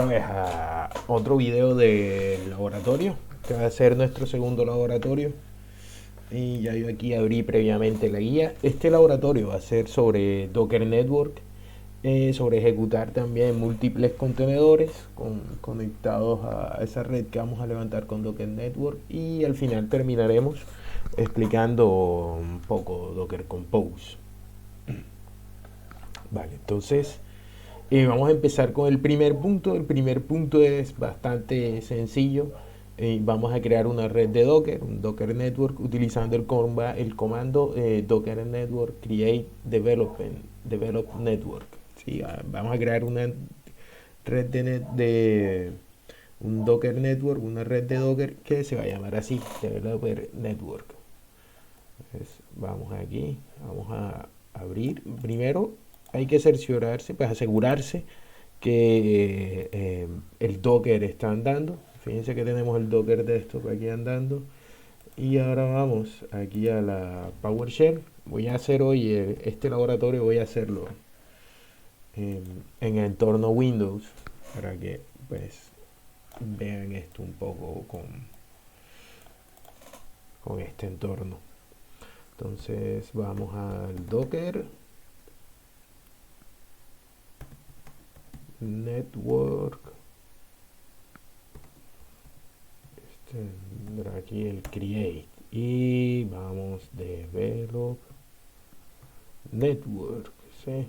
otra vez a otro video del laboratorio, que va a ser nuestro segundo laboratorio. Y ya yo aquí abrí previamente la guía. Este laboratorio va a ser sobre Docker Network, sobre ejecutar también múltiples contenedores conectados a esa red que vamos a levantar con Docker Network. Y al final terminaremos explicando un poco Docker Compose. Vale, entonces vamos a empezar con el primer punto. El primer punto es bastante sencillo. Vamos a crear una red de Docker, un Docker Network, utilizando el comando Docker Network Create Develop Network. ¿Sí? Vamos a crear una red de un Docker Network, una red de Docker que se va a llamar así, Developer Network. Entonces, vamos aquí, vamos a abrir. Primero hay que cerciorarse, pues asegurarse que el Docker está andando. Fíjense que tenemos el Docker desktop aquí andando. Y ahora vamos aquí a la PowerShell. Voy a hacer hoy este laboratorio, voy a hacerlo en el entorno Windows para que pues vean esto un poco con este entorno. Entonces vamos al Docker Network. Tendrá aquí el Create. Y vamos Develop Network. ¿Sí?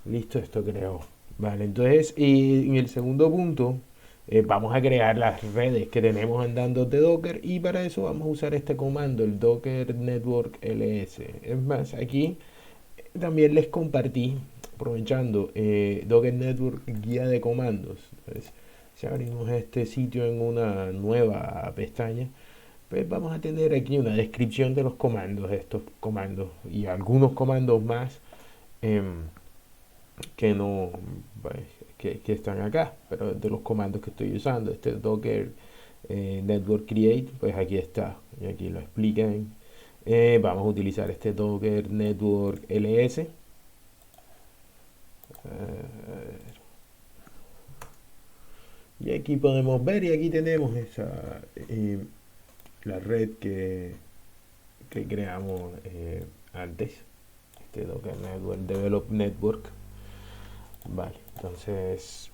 Listo, esto creo. Vale, entonces, y en el segundo punto, vamos a crear las redes que tenemos andando de Docker y para eso vamos a usar este comando, el Docker Network ls. Es más, aquí también les compartí, aprovechando Docker Network guía de comandos. Entonces, si abrimos este sitio en una nueva pestaña, pues vamos a tener aquí una descripción de los comandos, estos comandos y algunos comandos más. em, que no pues, que están acá, pero de los comandos que estoy usando, este Docker Network Create, pues aquí está, y aquí lo explican. Vamos a utilizar este Docker Network ls. Y aquí podemos ver, y aquí tenemos esa la red que creamos antes, este Docker Network Develop Network. Vale, entonces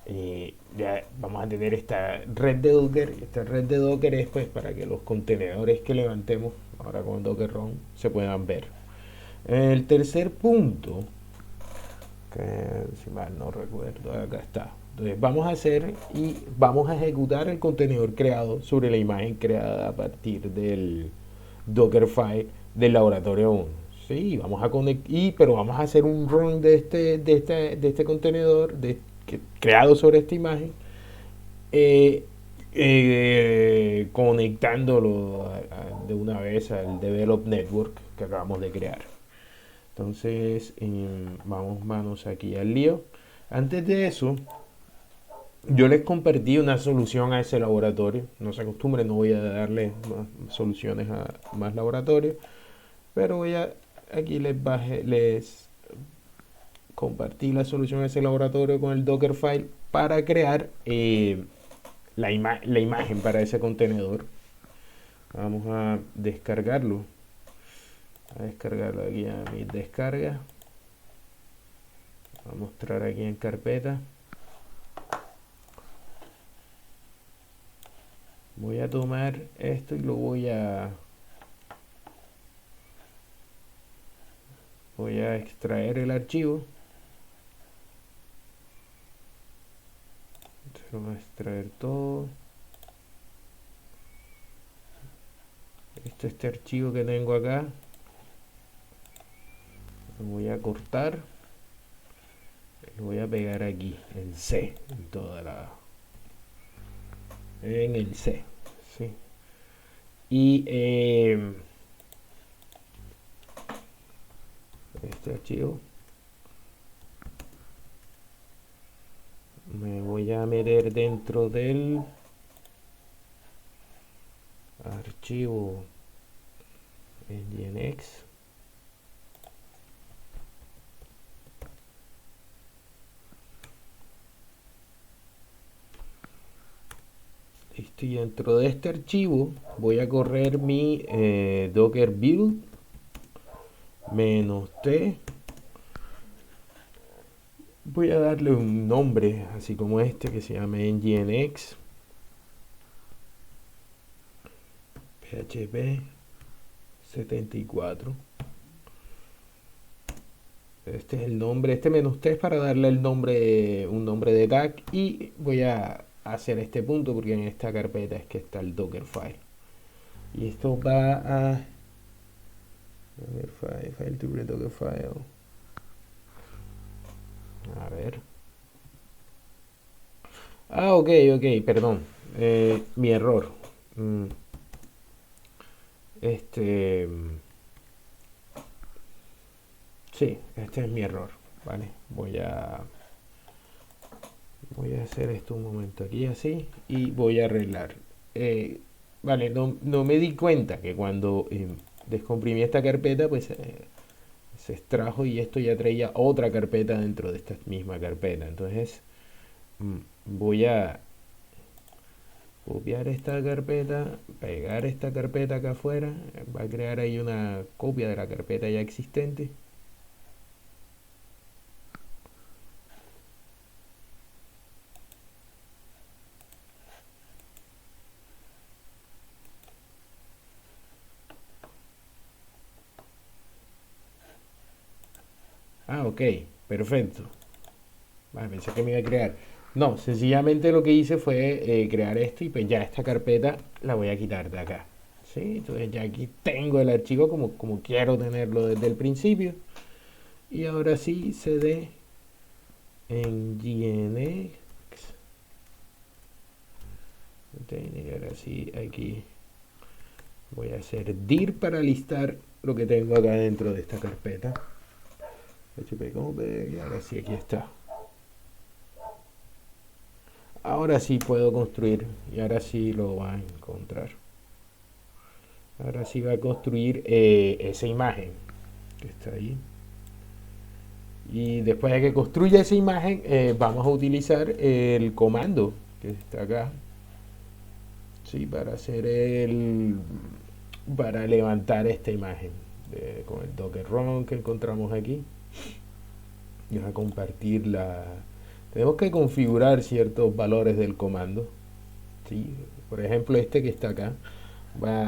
ya vamos a tener esta red de Docker. Esta red de Docker es pues para que los contenedores que levantemos ahora con Docker Run se puedan ver. El tercer punto, que si mal no recuerdo, acá está. Entonces vamos a hacer y vamos a ejecutar el contenedor creado sobre la imagen creada a partir del Dockerfile del laboratorio 1. Sí, vamos a conectar, pero vamos a hacer un run de este contenedor creado sobre esta imagen, eh, conectándolo de una vez al Develop Network que acabamos de crear. Entonces, vamos manos aquí al lío. Antes de eso, yo les compartí una solución a ese laboratorio. No se acostumbren, no voy a darle más soluciones a más laboratorios, pero aquí les compartí la solución a ese laboratorio con el Dockerfile para crear la imagen para ese contenedor. Vamos a descargarlo aquí a mi descarga. Voy a mostrar aquí en carpeta. Voy a tomar esto y voy a extraer el archivo. Se lo voy a extraer todo. Este archivo que tengo acá lo voy a cortar, lo voy a pegar aquí en C, en el C, ¿sí? Y este archivo me voy a meter dentro del archivo nginx. Y dentro de este archivo voy a correr mi docker build -t. Voy a darle un nombre así como este que se llama nginx php 74. Este es el nombre, este -t es para darle el nombre, un nombre de tag, y voy a hacer este punto porque en esta carpeta es que está el dockerfile. Y esto va a file to dockerfile. A ver. Ah, ok, perdón. Mi error. Mm, Este. Sí, este es mi error. Vale, voy a hacer esto un momento aquí así y voy a arreglar. Vale, no me di cuenta que cuando descomprimí esta carpeta, pues se extrajo y esto ya traía otra carpeta dentro de esta misma carpeta. Entonces voy a copiar esta carpeta, pegar esta carpeta acá afuera, va a crear ahí una copia de la carpeta ya existente. Ah, ok, perfecto. Vale, pensé que me iba a crear. No, sencillamente lo que hice fue crear esto, y pues ya esta carpeta la voy a quitar de acá. ¿Sí? Entonces ya aquí tengo el archivo como quiero tenerlo desde el principio. Y ahora sí, cd en nginx. Y ahora sí, aquí voy a hacer dir para listar lo que tengo acá dentro de esta carpeta. Y ahora sí, aquí está. Ahora sí puedo construir, y ahora sí lo va a encontrar. Ahora sí va a construir esa imagen que está ahí. Y después de que construya esa imagen, vamos a utilizar el comando que está acá, ¿sí? Para levantar esta imagen con el docker run que encontramos aquí. Y vamos a compartir tenemos que configurar ciertos valores del comando, ¿sí? Por ejemplo, este que está acá.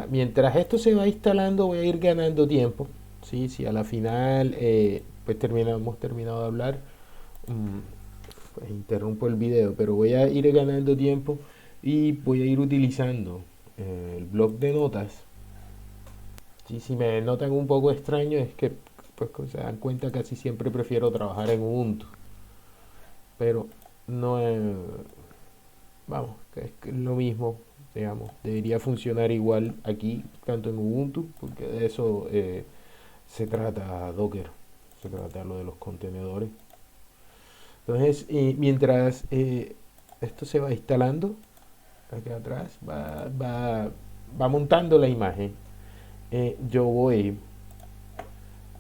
Mientras esto se va instalando, voy a ir ganando tiempo. ¿Sí? Si a la final pues hemos terminado de hablar, pues interrumpo el video, pero voy a ir ganando tiempo y voy a ir utilizando el bloc de notas. ¿Sí? Si me notan un poco extraño, es que pues se dan cuenta, casi siempre prefiero trabajar en Ubuntu, pero no es, vamos, que es lo mismo, digamos, debería funcionar igual aquí, tanto en Ubuntu, porque de eso se trata Docker, se trata lo de los contenedores. Entonces, mientras esto se va instalando, acá atrás, va montando la imagen, yo voy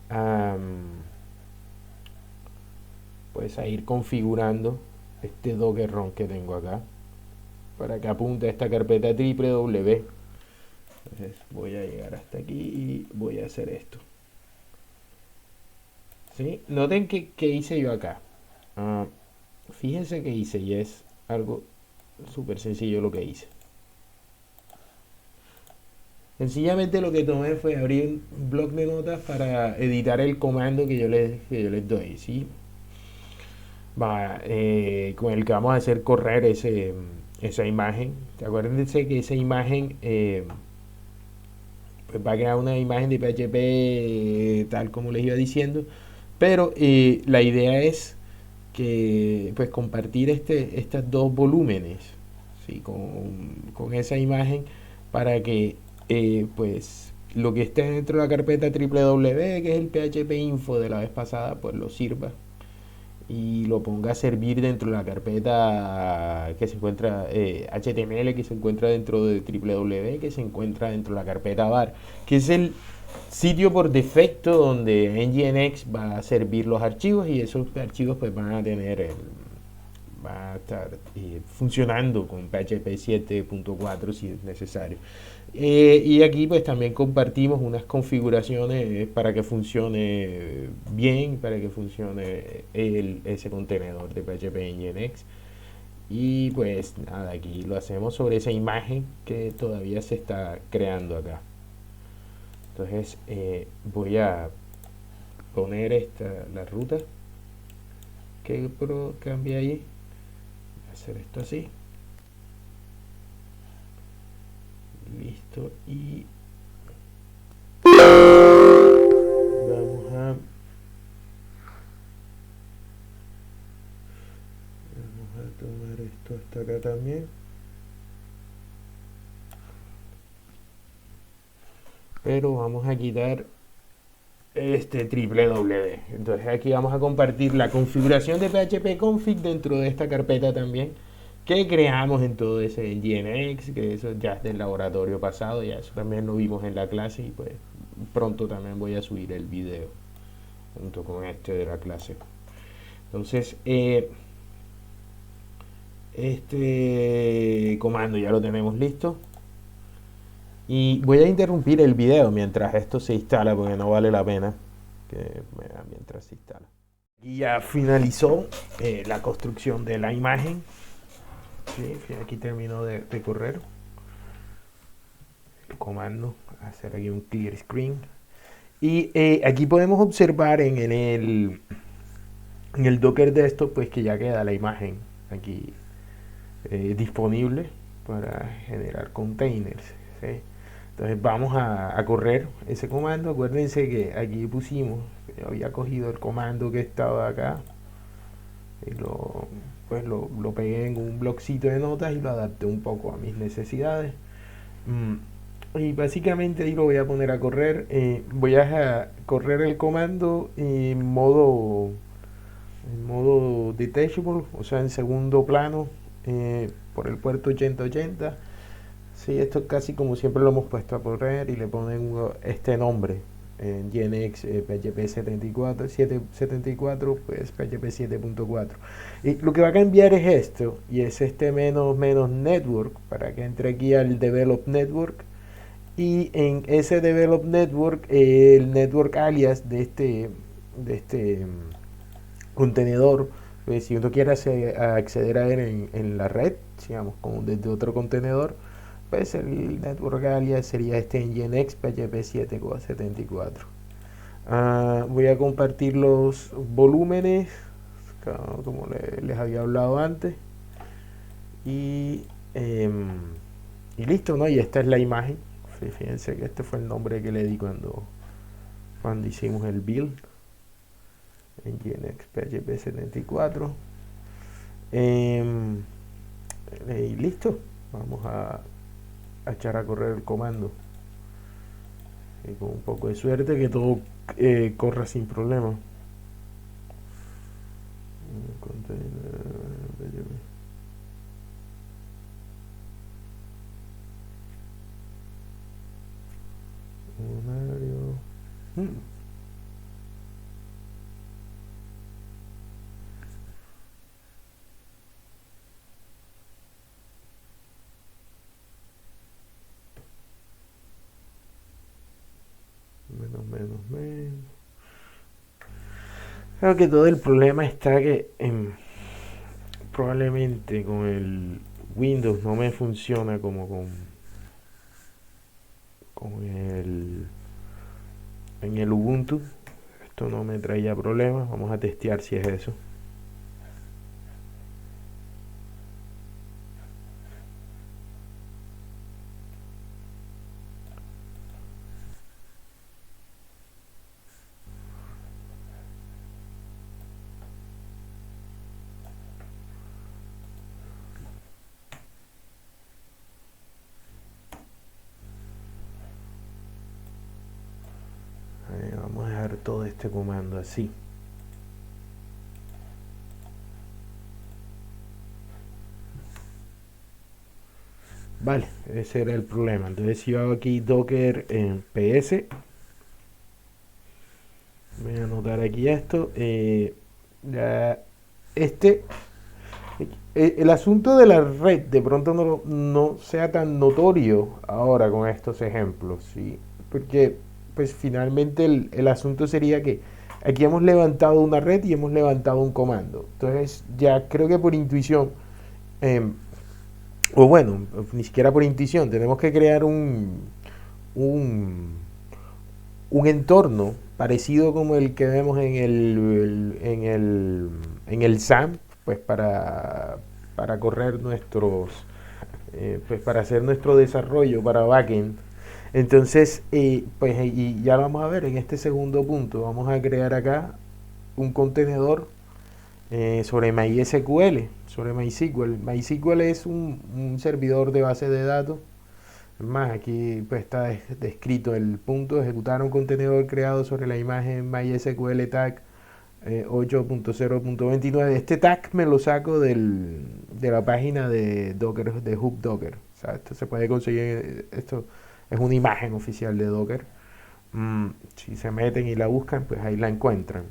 a, pues a ir configurando este Docker ROM que tengo acá, para que apunte a esta carpeta www. Entonces voy a llegar hasta aquí y voy a hacer esto. ¿Sí? Noten que hice yo acá. Fíjense que hice, y es algo súper sencillo lo que hice. Sencillamente lo que tomé fue abrir un bloc de notas para editar el comando que yo les doy, ¿sí? Con el que vamos a hacer correr esa imagen. Acuérdense que esa imagen pues va a crear una imagen de PHP tal como les iba diciendo, pero la idea es que pues compartir estos dos volúmenes, ¿sí? con esa imagen, para que pues lo que esté dentro de la carpeta www, que es el PHP info de la vez pasada, pues lo sirva y lo ponga a servir dentro de la carpeta que se encuentra HTML, que se encuentra dentro de www, que se encuentra dentro de la carpeta var, que es el sitio por defecto donde nginx va a servir los archivos, y esos archivos pues van va a estar funcionando con PHP 7.4 si es necesario. Y aquí pues también compartimos unas configuraciones para que funcione bien, para que funcione ese contenedor de PHP Nginx. Y pues nada, aquí lo hacemos sobre esa imagen que todavía se está creando acá. Entonces voy a poner la ruta que cambié ahí. Voy a hacer esto así. Listo. Y vamos a tomar esto hasta acá también. Pero vamos a quitar este triple W. Entonces aquí vamos a compartir la configuración de PHP config dentro de esta carpeta también que creamos en todo ese Nginx, que eso ya es del laboratorio pasado, ya eso también lo vimos en la clase y pues pronto también voy a subir el video junto con este de la clase. Entonces este comando ya lo tenemos listo. Y voy a interrumpir el video mientras esto se instala porque no vale la pena que me vean mientras se instala. Y ya finalizó la construcción de la imagen. Sí, aquí terminó de correr. El comando, hacer aquí un clear screen. Y aquí podemos observar en el Docker Desktop pues que ya queda la imagen aquí disponible para generar containers. ¿Sí? Entonces vamos a correr ese comando. Acuérdense que aquí pusimos, yo había cogido el comando que estaba acá y lo pegué en un bloccito de notas y lo adapté un poco a mis necesidades. Y básicamente ahí lo voy a poner a correr. Voy a correr el comando en modo detachable, o sea en segundo plano, por el puerto 8080. Sí, esto es casi como siempre lo hemos puesto a correr y le ponen este nombre en Nginx PHP 74, pues PHP 7.4. Y lo que va a cambiar es esto, y es este menos network, para que entre aquí al develop network. Y en ese develop network, el network alias de este contenedor, pues si uno quiere acceder a él en la red, digamos, desde otro contenedor, pues el network alias sería este Nginx PHP 7.74. Voy a compartir los volúmenes como les había hablado antes y, y listo, ¿no? Y esta es la imagen. Fíjense que este fue el nombre que le di cuando hicimos el build en Nginx PHP 74. Y listo, vamos a echar a correr el comando y con un poco de suerte que todo corra sin problema. menos. Creo que todo el problema está que probablemente con el Windows no me funciona como en el Ubuntu. Esto no me traía problemas. Vamos a testear si es eso. Vamos a dejar todo este comando así. Vale, ese era el problema. Entonces si yo hago aquí docker en ps, voy a anotar aquí esto, ya el asunto de la red de pronto no sea tan notorio ahora con estos ejemplos, ¿sí? Porque pues finalmente el asunto sería que aquí hemos levantado una red y hemos levantado un comando. Entonces ya creo que por intuición, eh, o bueno, ni siquiera por intuición, tenemos que crear un, un entorno parecido como el que vemos en el SAM, pues para correr pues para hacer nuestro desarrollo para backend. Entonces, pues y ya lo vamos a ver en este segundo punto. Vamos a crear acá un contenedor sobre MySQL, sobre MySQL. MySQL es un servidor de base de datos. Es más, aquí pues está descrito el punto: ejecutar un contenedor creado sobre la imagen MySQL tag 8.0.29. Este tag me lo saco de la página de Docker, de Hub Docker. O sea, esto se puede conseguir, esto es una imagen oficial de Docker. Si se meten y la buscan, pues ahí la encuentran.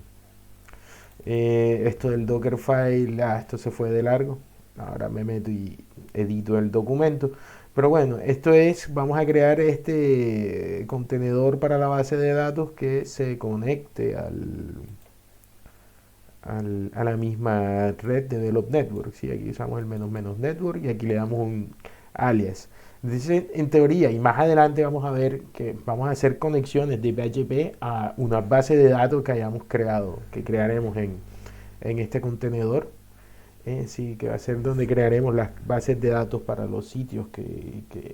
Esto del Dockerfile, esto se fue de largo. Ahora me meto y edito el documento. Pero bueno, esto es, vamos a crear este contenedor para la base de datos que se conecte a la misma red de Develop Network. ¿Sí? Aquí usamos el menos menos network y aquí le damos un alias. Entonces, en teoría, y más adelante vamos a ver que vamos a hacer conexiones de PHP a una base de datos que hayamos creado, que crearemos en este contenedor. Sí, que va a ser donde crearemos las bases de datos para los sitios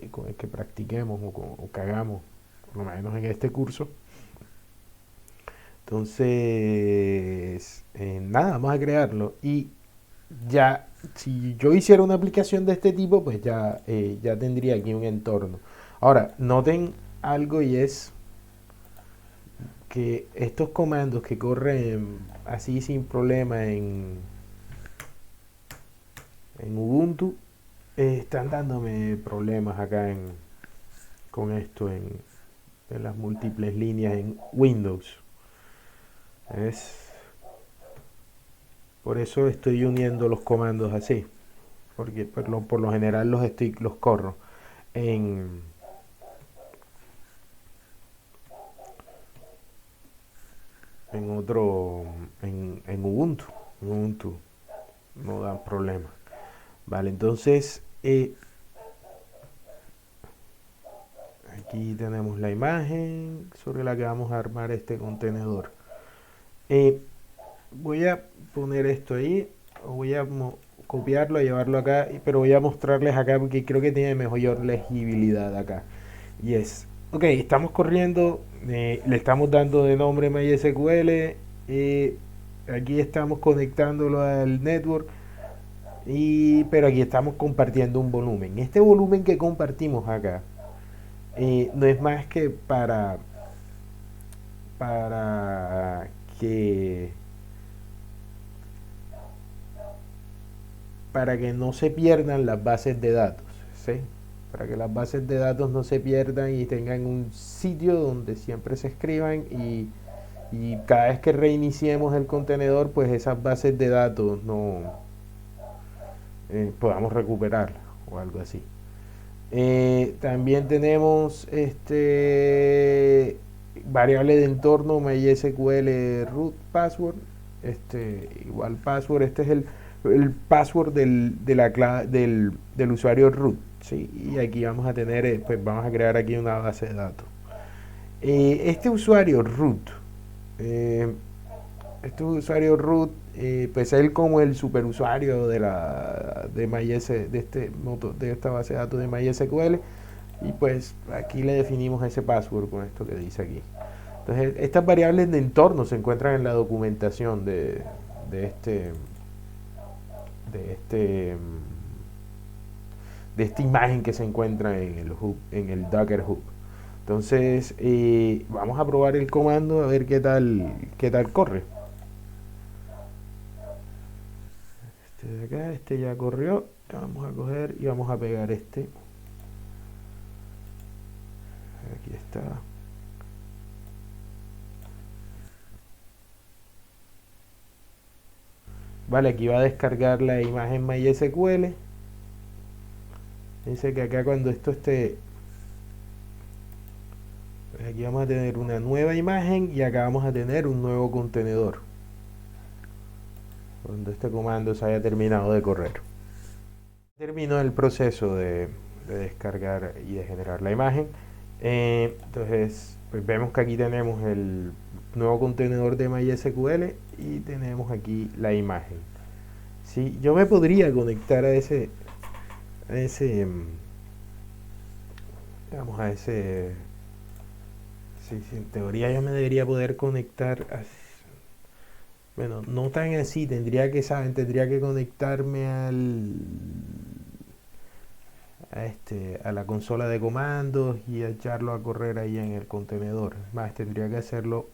con el que practiquemos o que hagamos, por lo menos en este curso. Entonces, nada, vamos a crearlo. Y ya, si yo hiciera una aplicación de este tipo, pues ya tendría aquí un entorno. Ahora, noten algo, y es que estos comandos que corren así sin problema en Ubuntu están dándome problemas acá con esto en las múltiples líneas en Windows. Es por eso estoy uniendo los comandos así, porque por lo general los corro en, en otro, en Ubuntu. En Ubuntu no dan problema. Vale, entonces aquí tenemos la imagen sobre la que vamos a armar este contenedor. Voy a poner esto ahí, o voy a copiarlo, llevarlo acá, pero voy a mostrarles acá porque creo que tiene mejor legibilidad acá. Y es, ok, estamos corriendo, le estamos dando de nombre MySQL, aquí estamos conectándolo al network, pero aquí estamos compartiendo un volumen. Este volumen que compartimos acá no es más que para que para que no se pierdan las bases de datos, ¿sí? Para que las bases de datos no se pierdan y tengan un sitio donde siempre se escriban, y cada vez que reiniciemos el contenedor, pues esas bases de datos no podamos recuperarlas o algo así. También tenemos variable de entorno MySQL root password, igual password. Este es el password del usuario root, ¿sí? Y aquí vamos a tener, pues vamos a crear aquí una base de datos. Este usuario root, eh, pues él, como el superusuario de esta base de datos de MySQL, y pues aquí le definimos ese password con esto que dice aquí. Entonces, estas variables de entorno se encuentran en la documentación de este de este de esta imagen que se encuentra en el hub, en el Docker Hub. Entonces, vamos a probar el comando a ver qué tal corre. Este de acá, ya corrió. Vamos a coger y vamos a pegar este. Aquí está. Vale, aquí va a descargar la imagen MySQL. Dice que acá cuando esto esté, pues aquí vamos a tener una nueva imagen y acá vamos a tener un nuevo contenedor cuando este comando se haya terminado de correr. Terminó el proceso de descargar y de generar la imagen. Entonces, pues vemos que aquí tenemos el nuevo contenedor de MySQL y tenemos aquí la imagen. ¿Sí? Yo me podría conectar a ese, digamos, a ese, sí, sí, en teoría yo me debería poder conectar, bueno, no tan así, tendría que conectarme a la consola de comandos y echarlo a correr ahí en el contenedor. Más, tendría que hacerlo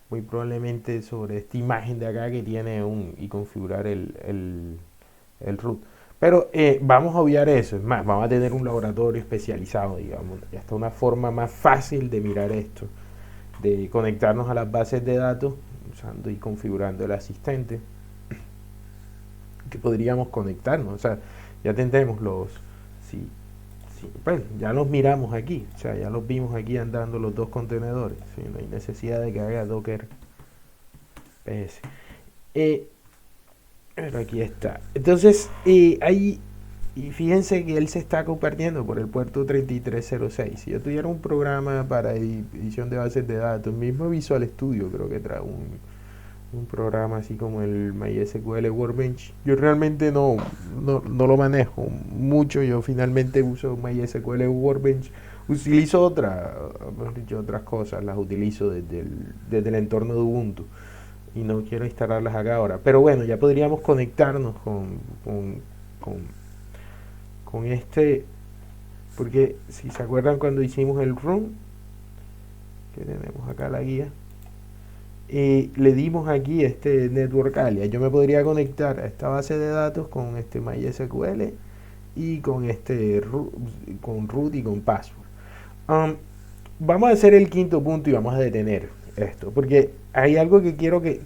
muy probablemente sobre esta imagen de acá que tiene y configurar el root. Pero vamos a obviar eso, es más, vamos a tener un laboratorio especializado, digamos, ya está una forma más fácil de mirar esto, de conectarnos a las bases de datos usando y configurando el asistente, que podríamos conectarnos, o sea, ya tendremos si, pues ya los miramos aquí, o sea, ya los vimos aquí andando los dos contenedores, ¿sí? No hay necesidad de que haga Docker PS. Eh, pero aquí está. Entonces, ahí, y fíjense que él se está compartiendo por el puerto 3306. Si yo tuviera un programa para edición de bases de datos, mismo Visual Studio, creo que trae un programa así como el MySQL Workbench. Yo realmente no lo manejo mucho. Yo finalmente uso MySQL Workbench. Utilizo otras cosas, las utilizo desde el entorno de Ubuntu y no quiero instalarlas acá ahora. Pero bueno, ya podríamos conectarnos con, con este, porque si se acuerdan cuando hicimos el run, que tenemos acá la guía, le dimos aquí este network alias. Yo me podría conectar a esta base de datos con este MySQL y con con root y con password. Um, Vamos a hacer el quinto punto y vamos a detener esto, porque hay algo que quiero que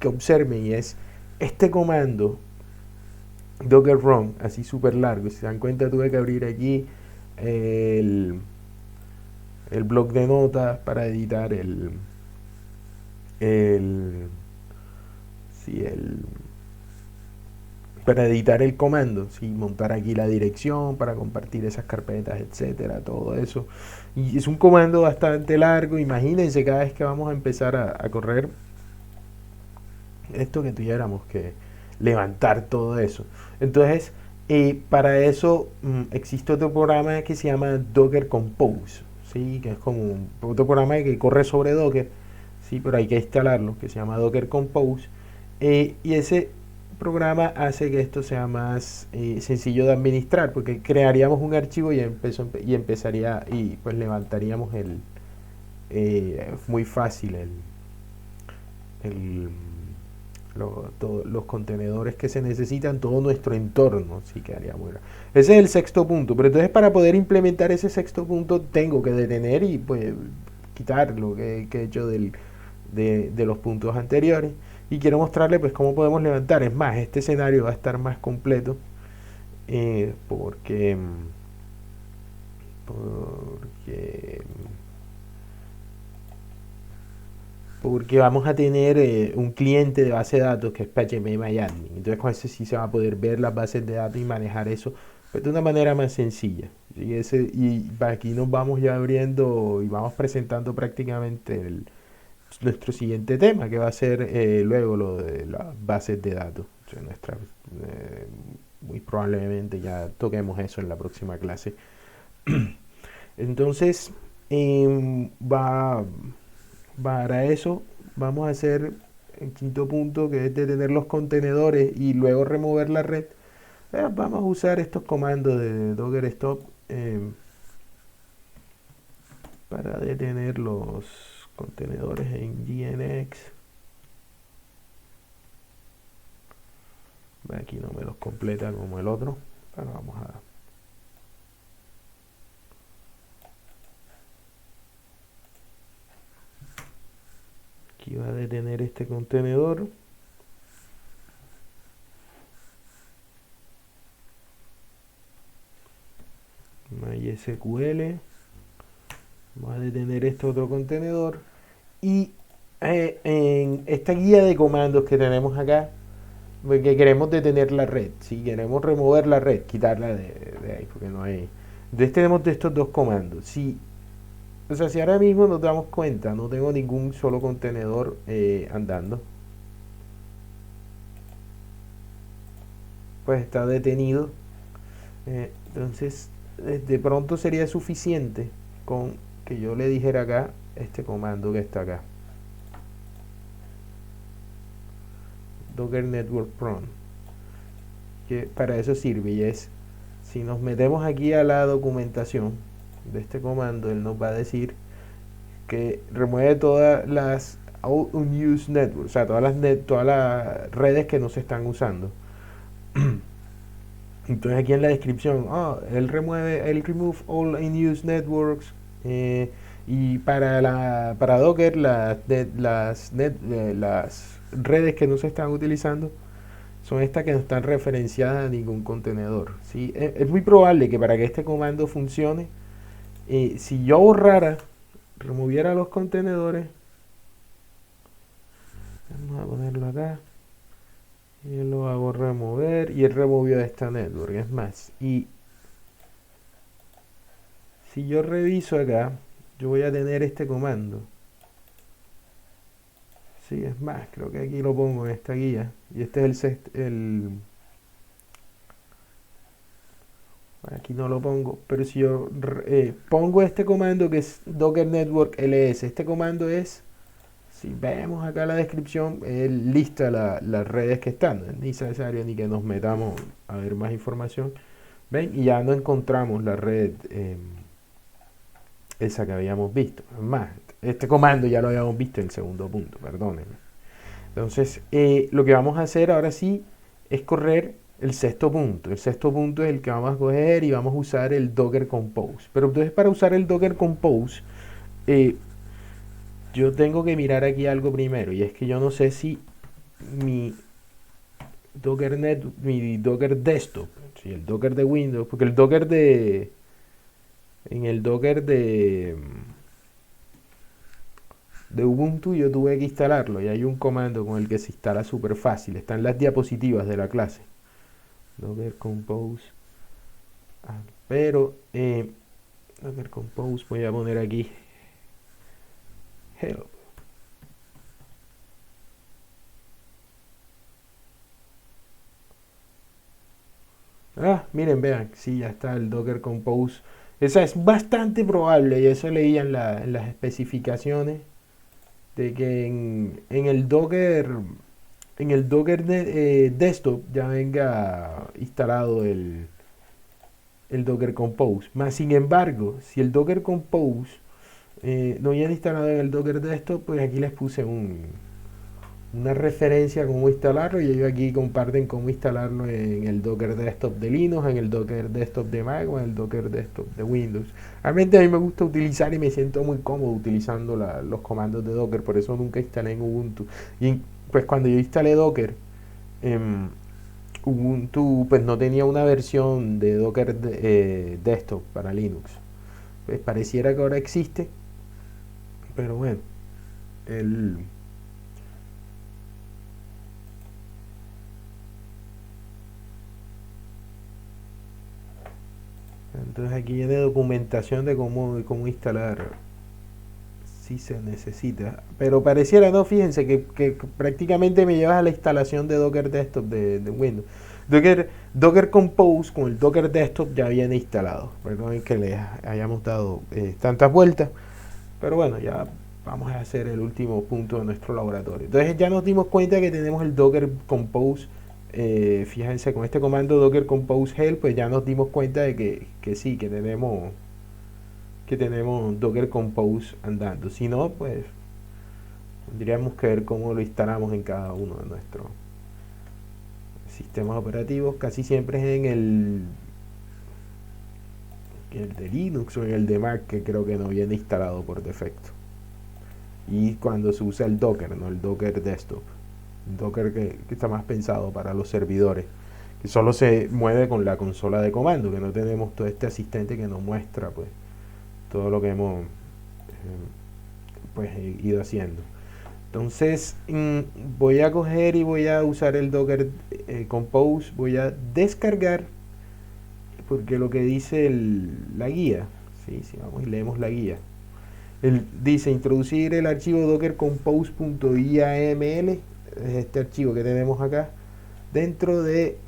observen y es este comando docker run, así súper largo. Si se dan cuenta, tuve que abrir aquí el, el bloc de notas para editar el, sí, para editar el comando, ¿sí? Montar aquí la dirección para compartir esas carpetas, etcétera, todo eso. Y es un comando bastante largo. Imagínense cada vez que vamos a empezar a correr esto, que tuviéramos que levantar todo eso. Entonces, para eso existe otro programa que se llama Docker Compose, ¿sí? Que es como otro programa que corre sobre Docker, ¿sí? Pero hay que instalarlo, que se llama Docker Compose. Y ese programa hace que esto sea más sencillo de administrar, porque crearíamos un archivo y empezaría y pues levantaríamos muy fácil el los contenedores que se necesitan, todo nuestro entorno, sí quedaría muy raro. Ese es el sexto punto, pero entonces para poder implementar ese sexto punto tengo que detener y pues quitar lo que he hecho de los puntos anteriores y quiero mostrarle pues cómo podemos levantar. Es más, este escenario va a estar más completo porque porque vamos a tener un cliente de base de datos que es PHP-MyAdmin. Entonces con ese sí se va a poder ver las bases de datos y manejar eso pues, de una manera más sencilla. Y aquí nos vamos ya abriendo y vamos presentando prácticamente nuestro siguiente tema, que va a ser luego lo de las bases de datos. O sea, muy probablemente ya toquemos eso en la próxima clase. Entonces, para eso vamos a hacer el quinto punto, que es detener los contenedores y luego remover la red. Vamos a usar estos comandos de docker stop para detener los contenedores en Nginx. Aquí no me los completa como el otro, pero vamos a... Aquí va a detener este contenedor. MySQL. Vamos a detener este otro contenedor. Y en esta guía de comandos que tenemos acá, porque queremos detener la red, si queremos remover la red, quitarla de ahí, porque no hay. Entonces tenemos de estos dos comandos. O sea, si ahora mismo nos damos cuenta, no tengo ningún solo contenedor andando, pues está detenido. Entonces, de pronto sería suficiente con que yo le dijera acá este comando que está acá. Docker Network Prone, que para eso sirve, y es, si nos metemos aquí a la documentación de este comando, él nos va a decir que remueve todas las unused networks, o sea, todas las redes que no se están usando. Entonces aquí en la descripción, él remove all unused networks, y para Docker las redes que no se están utilizando son estas que no están referenciadas a ningún contenedor. ¿Sí? Es muy probable que para que este comando funcione, si yo removiera los contenedores, vamos a ponerlo acá, y lo hago remover, y él removió esta network. Es más, y si yo reviso acá, yo voy a tener este comando. Sí, es más, creo que aquí lo pongo en esta guía. Y este es aquí no lo pongo, pero si yo pongo este comando que es Docker Network LS, este comando es, si vemos acá la descripción, él lista las redes que están. No es necesario ni que nos metamos a ver más información. ¿Ven? Y ya no encontramos la red esa que habíamos visto. Es más, este comando ya lo habíamos visto en el segundo punto, perdónenme. Entonces, lo que vamos a hacer ahora sí es correr el sexto punto. El sexto punto es el que vamos a coger y vamos a usar el Docker Compose. Pero entonces para usar el Docker Compose, yo tengo que mirar aquí algo primero. Y es que yo no sé si mi mi Docker Desktop, si el Docker de Windows, porque en el Docker de Ubuntu yo tuve que instalarlo, y hay un comando con el que se instala súper fácil. Están las diapositivas de la clase. Docker Compose. Pero Docker Compose, voy a poner aquí help. Miren, vean, sí, ya está el Docker Compose. Esa es bastante probable, y eso leía en las especificaciones, de que en el Docker Desktop ya venga instalado el Docker Compose. Más sin embargo, si el Docker Compose no viene instalado en el Docker Desktop, pues aquí les puse una referencia a cómo instalarlo, y ellos aquí comparten cómo instalarlo en el Docker Desktop de Linux, en el Docker Desktop de Mac o en el Docker Desktop de Windows. Realmente a mí me gusta utilizar y me siento muy cómodo utilizando los comandos de Docker, por eso nunca instalé en Ubuntu. Y pues cuando yo instalé Docker, Ubuntu pues no tenía una versión de Docker Desktop para Linux. Pues pareciera que ahora existe, pero bueno, el entonces aquí viene documentación de cómo instalar si se necesita. Pero pareciera, no, fíjense que prácticamente me llevas a la instalación de Docker Desktop de Windows. Docker Compose con el Docker Desktop ya viene instalado. Perdón que le hayamos dado tantas vueltas. Pero bueno, ya vamos a hacer el último punto de nuestro laboratorio. Entonces ya nos dimos cuenta que tenemos el Docker Compose. Fíjense, con este comando Docker Compose Help, pues ya nos dimos cuenta de que sí, que tenemos Docker Compose andando. Si no, pues tendríamos que ver cómo lo instalamos en cada uno de nuestros sistemas operativos. Casi siempre es en el de Linux o en el de Mac, que creo que no viene instalado por defecto. Y cuando se usa el Docker Desktop. Docker que está más pensado para los servidores, solo se mueve con la consola de comando, que no tenemos todo este asistente que nos muestra pues todo lo que hemos pues ido haciendo. Entonces voy a coger y voy a usar el Docker Compose, voy a descargar, porque lo que dice la guía, sí, vamos y leemos la guía. Dice introducir el archivo docker compose.iaml, este archivo que tenemos acá, dentro de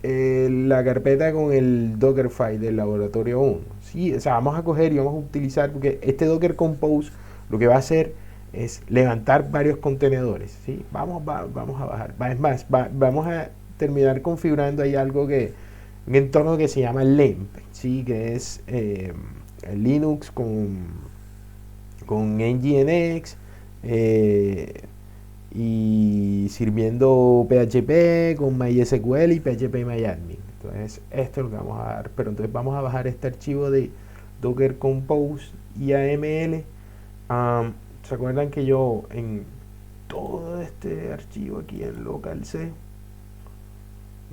la carpeta con el Dockerfile del laboratorio 1. Sí, o sea, vamos a coger y vamos a utilizar, porque este Docker Compose lo que va a hacer es levantar varios contenedores. ¿Sí? Vamos a bajar. Es más, vamos a terminar configurando ahí algo un entorno que se llama LEMP, ¿sí? Que es Linux con Nginx, y sirviendo PHP con MySQL y PHP-MyAdmin. Entonces, esto es lo que vamos a dar. Pero entonces vamos a bajar este archivo de Docker Compose YAML. ¿Se acuerdan que yo en todo este archivo aquí en local.c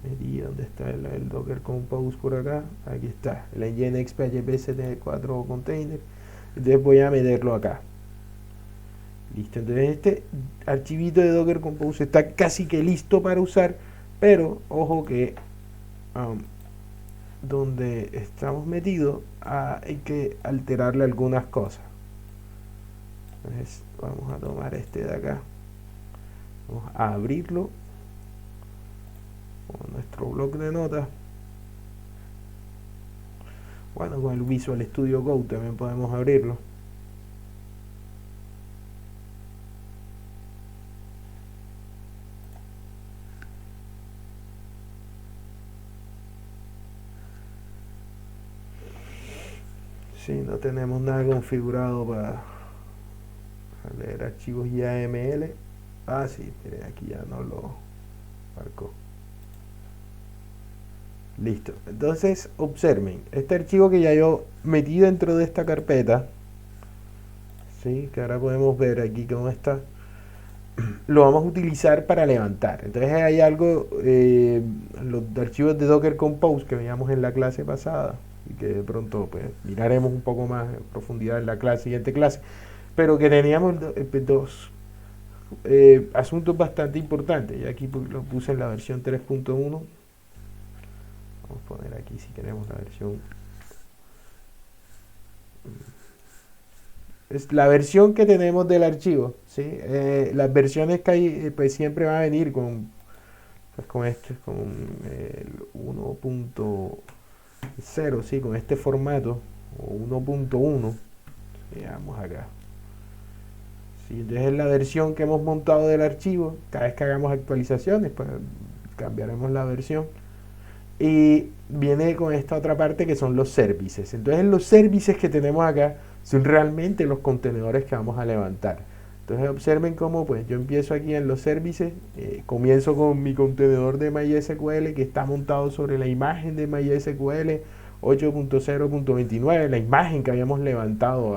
metí donde está el Docker Compose por acá? Aquí está, el Nginx PHP 74 container. Entonces voy a meterlo acá. Listo, entonces este archivito de Docker Compose está casi que listo para usar, pero ojo que donde estamos metidos hay que alterarle algunas cosas. Entonces vamos a tomar este de acá, vamos a abrirlo con nuestro bloc de notas. Bueno, con el Visual Studio Code también podemos abrirlo. Si no tenemos nada configurado para leer archivos YAML. Ah, sí, mire, aquí ya no lo marcó. Listo. Entonces, observen, este archivo que ya yo metí dentro de esta carpeta, ¿sí? Que ahora podemos ver aquí cómo está, lo vamos a utilizar para levantar. Entonces hay algo, los archivos de Docker Compose que veíamos en la clase pasada, y que de pronto pues miraremos un poco más en profundidad en la siguiente clase, pero que teníamos dos asuntos bastante importantes. Y aquí lo puse en la versión 3.1. Vamos a poner aquí si queremos la versión. Es la versión que tenemos del archivo, ¿sí? Las versiones que hay pues siempre van a venir con este, con el 1.0, ¿sí? Con este formato, o 1.1. Veamos acá. ¿Sí? Entonces es la versión que hemos montado del archivo. Cada vez que hagamos actualizaciones, pues cambiaremos la versión. Y viene con esta otra parte que son los services. Entonces los services que tenemos acá son realmente los contenedores que vamos a levantar. Entonces observen cómo pues yo empiezo aquí en los services, comienzo con mi contenedor de MySQL que está montado sobre la imagen de MySQL 8.0.29, la imagen que habíamos levantado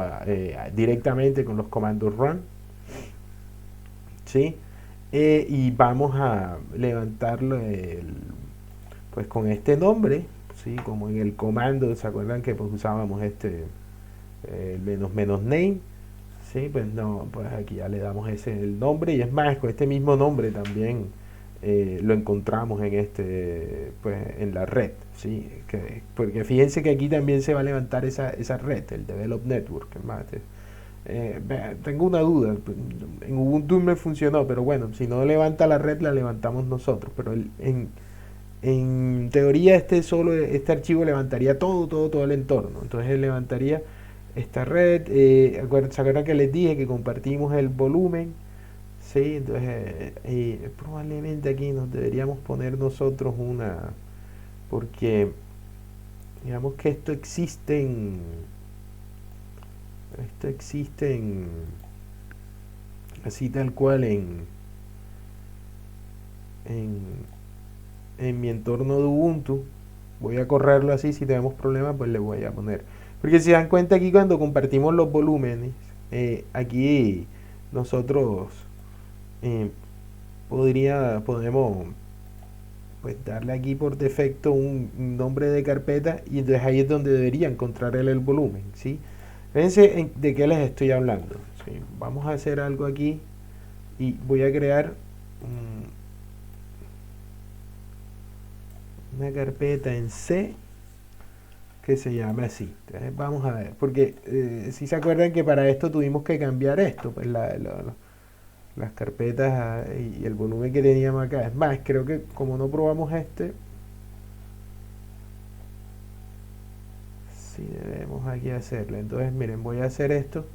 directamente con los comandos run, ¿sí? Y vamos a levantarlo pues con este nombre, ¿sí? Como en el comando, ¿se acuerdan que pues usábamos menos name? ¿Sí? Pues no, pues aquí ya le damos el nombre, y es más, con este mismo nombre también lo encontramos pues en la red, ¿sí? Porque fíjense que aquí también se va a levantar esa red, el Develop Network. Más, tengo una duda, en Ubuntu me funcionó, pero bueno, si no levanta la red, la levantamos nosotros, pero en teoría este archivo levantaría todo el entorno. Entonces él levantaría esta red. ¿Se acuerdan que les dije que compartimos el volumen? Sí, entonces probablemente aquí nos deberíamos poner nosotros porque digamos que esto existe así tal cual en, en mi entorno de Ubuntu. Voy a correrlo así, si tenemos problemas pues le voy a poner, porque si se dan cuenta aquí cuando compartimos los volúmenes, aquí nosotros podemos pues darle aquí por defecto un nombre de carpeta y entonces ahí es donde debería encontrar el volumen, ¿sí? Fíjense de qué les estoy hablando, ¿sí? Vamos a hacer algo aquí y voy a crear una carpeta en C que se llama así. Entonces vamos a ver, porque si se acuerdan que para esto tuvimos que cambiar esto, pues las carpetas y el volumen que teníamos acá. Es más, creo que como no probamos este, sí debemos aquí hacerlo. Entonces miren, voy a hacer esto.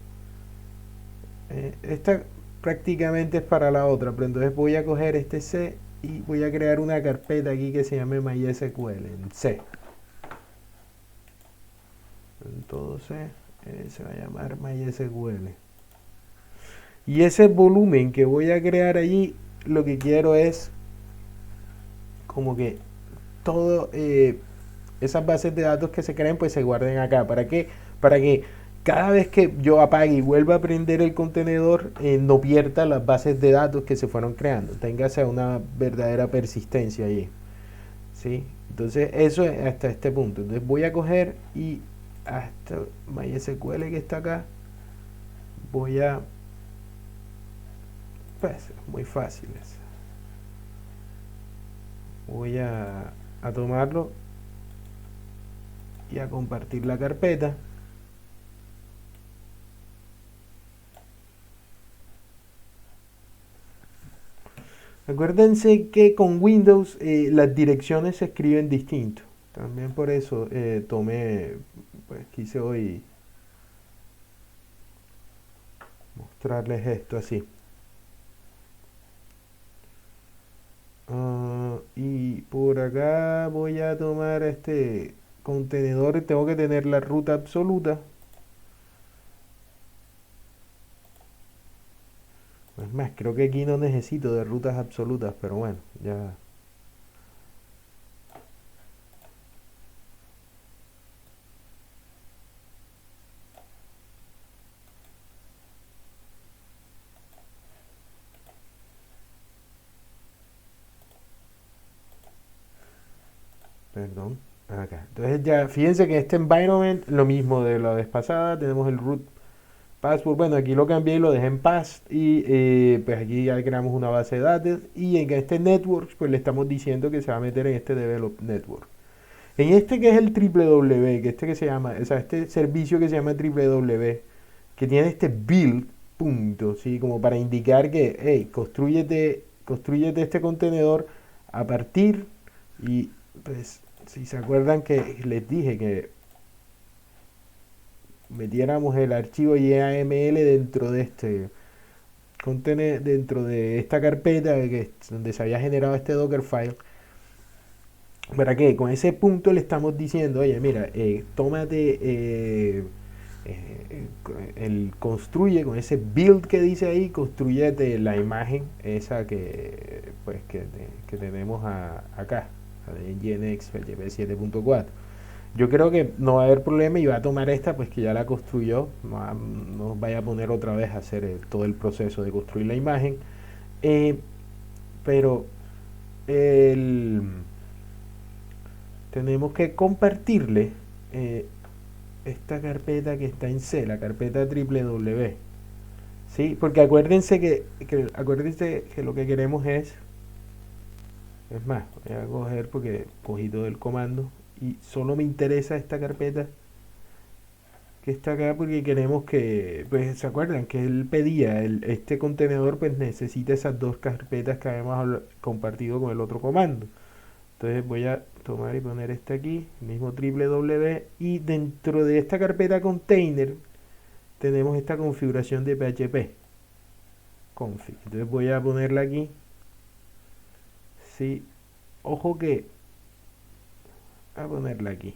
Esta prácticamente es para la otra, pero entonces voy a coger este C y voy a crear una carpeta aquí que se llame MySQL en C. Entonces se va a llamar MySQL. Y ese volumen que voy a crear allí, lo que quiero es como que todo esas bases de datos que se creen pues se guarden acá. ¿Para qué? Para que cada vez que yo apague y vuelva a prender el contenedor no pierda las bases de datos que se fueron creando. Téngase una verdadera persistencia allí. ¿Sí? Entonces eso es hasta este punto. Entonces voy a coger y hasta MySQL que está acá voy a pues muy fácil voy a tomarlo y a compartir la carpeta. Acuérdense que con Windows las direcciones se escriben distinto. También por eso pues quise hoy mostrarles esto así. Y por acá voy a tomar este contenedor y tengo que tener la ruta absoluta. Es más, creo que aquí no necesito de rutas absolutas, pero bueno, ya. Perdón, acá. Entonces ya, fíjense que este environment, lo mismo de la vez pasada, tenemos el root password. Bueno, aquí lo cambié y lo dejé en past y pues aquí ya creamos una base de datos y en este network pues le estamos diciendo que se va a meter en este develop network. En este que es el www, que este que se llama, o sea, este servicio que se llama www, que tiene este build, punto, ¿sí? Como para indicar que, hey, construyete este contenedor a partir y pues si se acuerdan que les dije que metiéramos el archivo YAML dentro de dentro de esta carpeta donde se había generado este Dockerfile. ¿Para qué? Con ese punto le estamos diciendo, oye, mira, tómate construye con ese build que dice ahí, construyete la imagen esa que tenemos acá, en GNX PHP 7.4. Yo creo que no va a haber problema y va a tomar esta, pues que ya la construyó, no vaya a poner otra vez a hacer todo el proceso de construir la imagen. Pero el, tenemos que compartirle esta carpeta que está en C, la carpeta www. ¿Sí? Porque acuérdense que lo que queremos es más, voy a coger porque cogí todo el comando y solo me interesa esta carpeta que está acá porque queremos que, pues se acuerdan que él pedía, este contenedor pues necesita esas dos carpetas que habíamos compartido con el otro comando. Entonces voy a tomar y poner este aquí, mismo www, y dentro de esta carpeta container tenemos esta configuración de PHP config. Entonces voy a ponerla aquí. Sí, ojo que a ponerla aquí.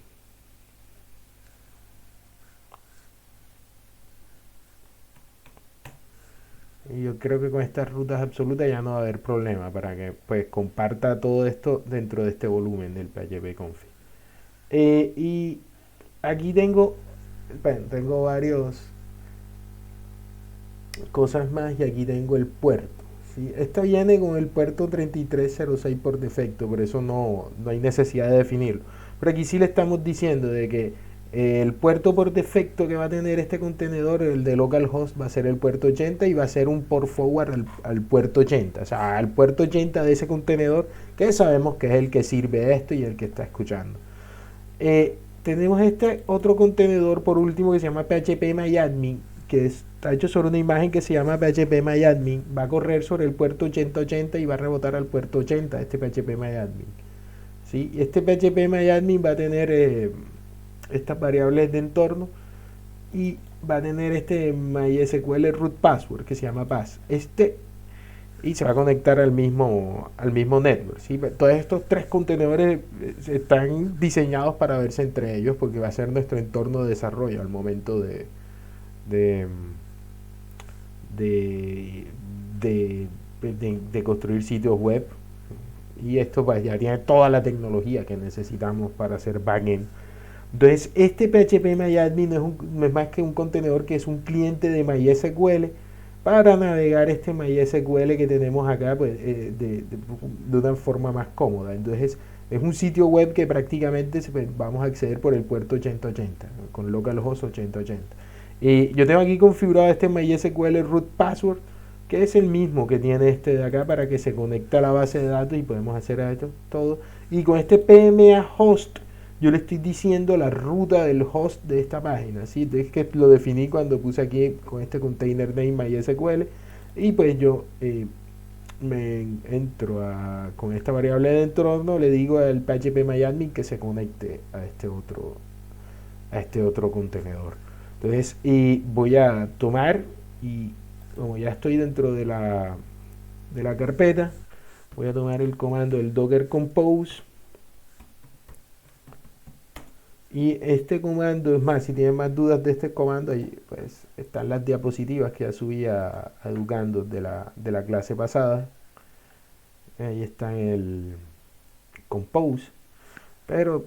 Y yo creo que con estas rutas absolutas ya no va a haber problema para que pues comparta todo esto dentro de este volumen del PHP config. Y aquí tengo varios cosas más y aquí tengo el puerto. ¿sí? Esta viene con el puerto 3306 por defecto, por eso no hay necesidad de definirlo. Pero aquí sí le estamos diciendo de que el puerto por defecto que va a tener este contenedor, el de localhost, va a ser el puerto 80 y va a ser un port forward al puerto 80. O sea, al puerto 80 de ese contenedor que sabemos que es el que sirve esto y el que está escuchando. Tenemos este otro contenedor por último que se llama phpMyAdmin, que está hecho sobre una imagen que se llama phpMyAdmin. Va a correr sobre el puerto 8080 y va a rebotar al puerto 80 este phpMyAdmin. ¿Sí? Este phpMyAdmin va a tener estas variables de entorno y va a tener este MySQL root password que se llama pass. Y se va a conectar al mismo network, ¿sí? Todos estos tres contenedores están diseñados para verse entre ellos porque va a ser nuestro entorno de desarrollo al momento de, de, de construir sitios web. Y esto pues, ya tiene toda la tecnología que necesitamos para hacer backend. Entonces, este phpMyAdmin no es más que un contenedor que es un cliente de MySQL para navegar este MySQL que tenemos acá pues, de una forma más cómoda. Entonces, es un sitio web que prácticamente vamos a acceder por el puerto 8080, con localhost 8080. Yo tengo aquí configurado este MySQL root password, que es el mismo que tiene este de acá para que se conecte a la base de datos y podemos hacer esto todo. Y con este PMA host yo le estoy diciendo la ruta del host de esta página, ¿sí? Entonces que lo definí cuando puse aquí con este container name MySQL y pues yo me entro con esta variable de entorno, le digo al phpMyAdmin que se conecte a este otro contenedor. Entonces voy a tomar y como ya estoy dentro de la carpeta, voy a tomar el comando del docker compose. Y este comando, es más, si tienen más dudas de este comando, ahí pues están las diapositivas que ya subí a Educando de la clase pasada. Ahí está en el compose. Pero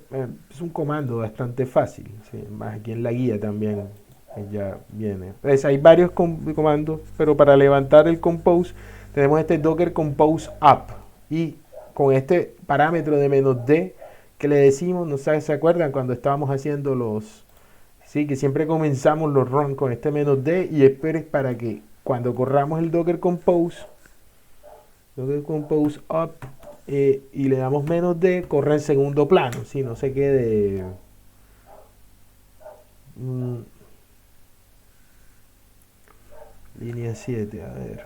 es un comando bastante fácil, ¿sí? Más aquí en la guía también ya viene. Pues hay varios comandos, pero para levantar el compose tenemos este docker compose up. Y con este parámetro de -d que le decimos, no sé, ¿se acuerdan cuando estábamos haciendo sí, que siempre comenzamos los run con este -d y esperes para que cuando corramos el docker compose up y le damos -d, corre en segundo plano, si no se quede línea 7, a ver.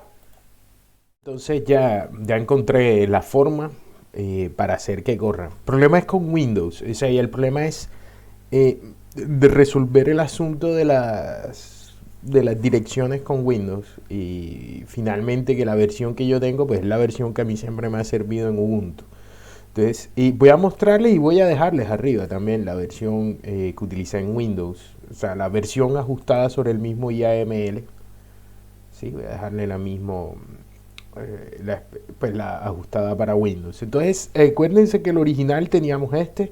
Entonces ya encontré la forma para hacer que corra. El problema es con Windows, o sea, y el problema es de resolver el asunto de las direcciones con Windows y finalmente que la versión que yo tengo pues es la versión que a mí siempre me ha servido en Ubuntu. Entonces, y voy a mostrarles y voy a dejarles arriba también la versión que utilicé en Windows, o sea, la versión ajustada sobre el mismo IAML. Sí, voy a dejarle la misma la ajustada para Windows. Entonces, acuérdense que el original teníamos esto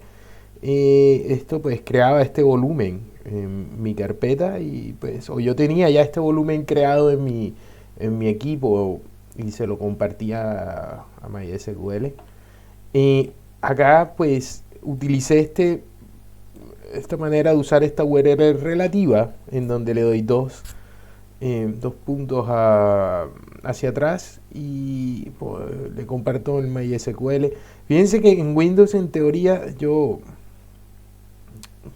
pues creaba este volumen en mi carpeta y pues o yo tenía ya este volumen creado en mi equipo y se lo compartía a MySQL. Y acá pues utilicé esta manera de usar esta URL relativa en donde le doy dos puntos hacia atrás y pues, le comparto el MySQL. Fíjense que en Windows en teoría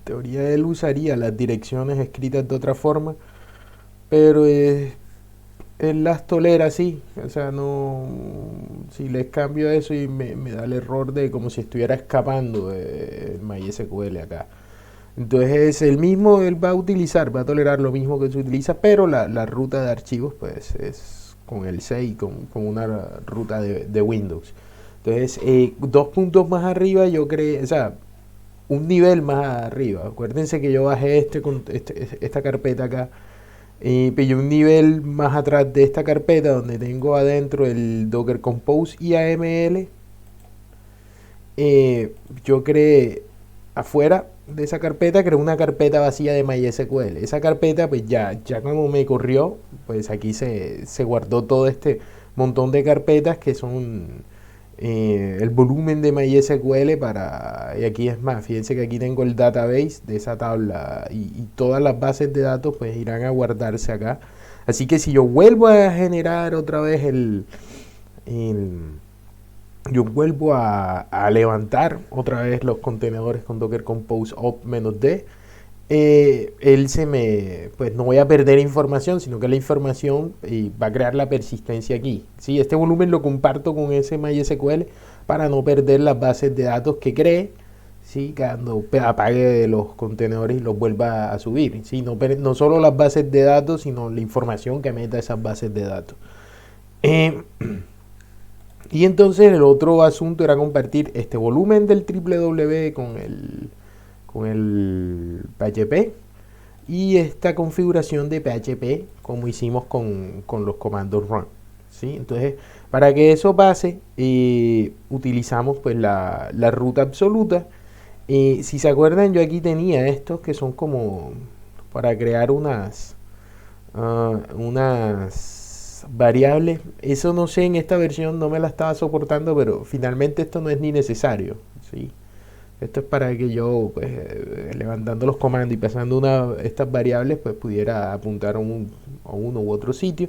él usaría las direcciones escritas de otra forma, pero él las tolera así, o sea, no, si les cambio eso y me da el error de como si estuviera escapando el MySQL acá. Entonces él va a tolerar lo mismo que se utiliza, pero la ruta de archivos pues es con el 6, con una ruta de Windows. Entonces 2 puntos más arriba yo creé, o sea, un nivel más arriba. Acuérdense que yo bajé esta carpeta acá, pero un nivel más atrás de esta carpeta donde tengo adentro el Docker Compose IAML, yo creé afuera de esa carpeta, creé una carpeta vacía de MySQL. Esa carpeta pues ya como me corrió, pues aquí se guardó todo este montón de carpetas que son el volumen de MySQL para, y aquí es más, fíjense que aquí tengo el database de esa tabla y todas las bases de datos pues irán a guardarse acá. Así que si yo vuelvo a generar otra vez yo vuelvo a levantar otra vez los contenedores con Docker Compose Op-D, él pues no voy a perder información, sino que la información va a crear la persistencia aquí. ¿Sí? Este volumen lo comparto con ese MySQL para no perder las bases de datos que cree, ¿sí? Cuando apague los contenedores y los vuelva a subir. ¿Sí? No solo las bases de datos, sino la información que meta esas bases de datos. Y entonces el otro asunto era compartir este volumen del www con el PHP y esta configuración de PHP como hicimos con los comandos run. ¿Sí? Entonces, para que eso pase, utilizamos pues la ruta absoluta. Si se acuerdan, yo aquí tenía estos que son como para crear unas variables. Eso no sé, en esta versión no me la estaba soportando, pero finalmente esto no es ni necesario. ¿Sí? Esto es para que yo, pues, levantando los comandos y pasando estas variables, pues pudiera apuntar a uno u otro sitio.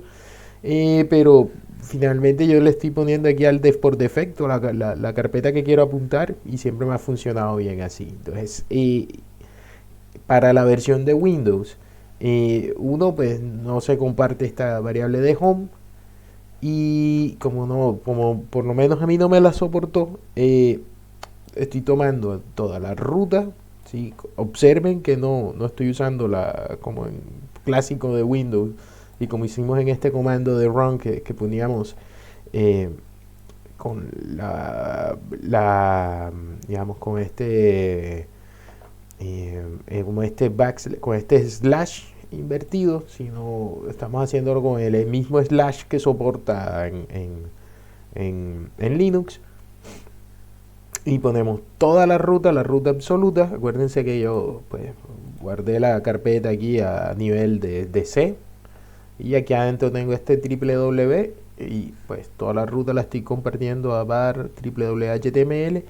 Pero finalmente yo le estoy poniendo aquí por defecto la carpeta que quiero apuntar y siempre me ha funcionado bien así. Entonces, para la versión de Windows, uno pues no se comparte esta variable de home y como por lo menos a mí no me la soportó, estoy tomando toda la ruta. ¿Sí? Observen que no estoy usando como en clásico de Windows y como hicimos en este comando de run que poníamos con digamos con este con este slash invertido, sino estamos haciéndolo con el mismo slash que soporta en Linux. Y ponemos toda la ruta absoluta. Acuérdense que yo pues guardé la carpeta aquí a nivel de C. Y aquí adentro tengo este www. Y pues toda la ruta la estoy compartiendo a var www.html.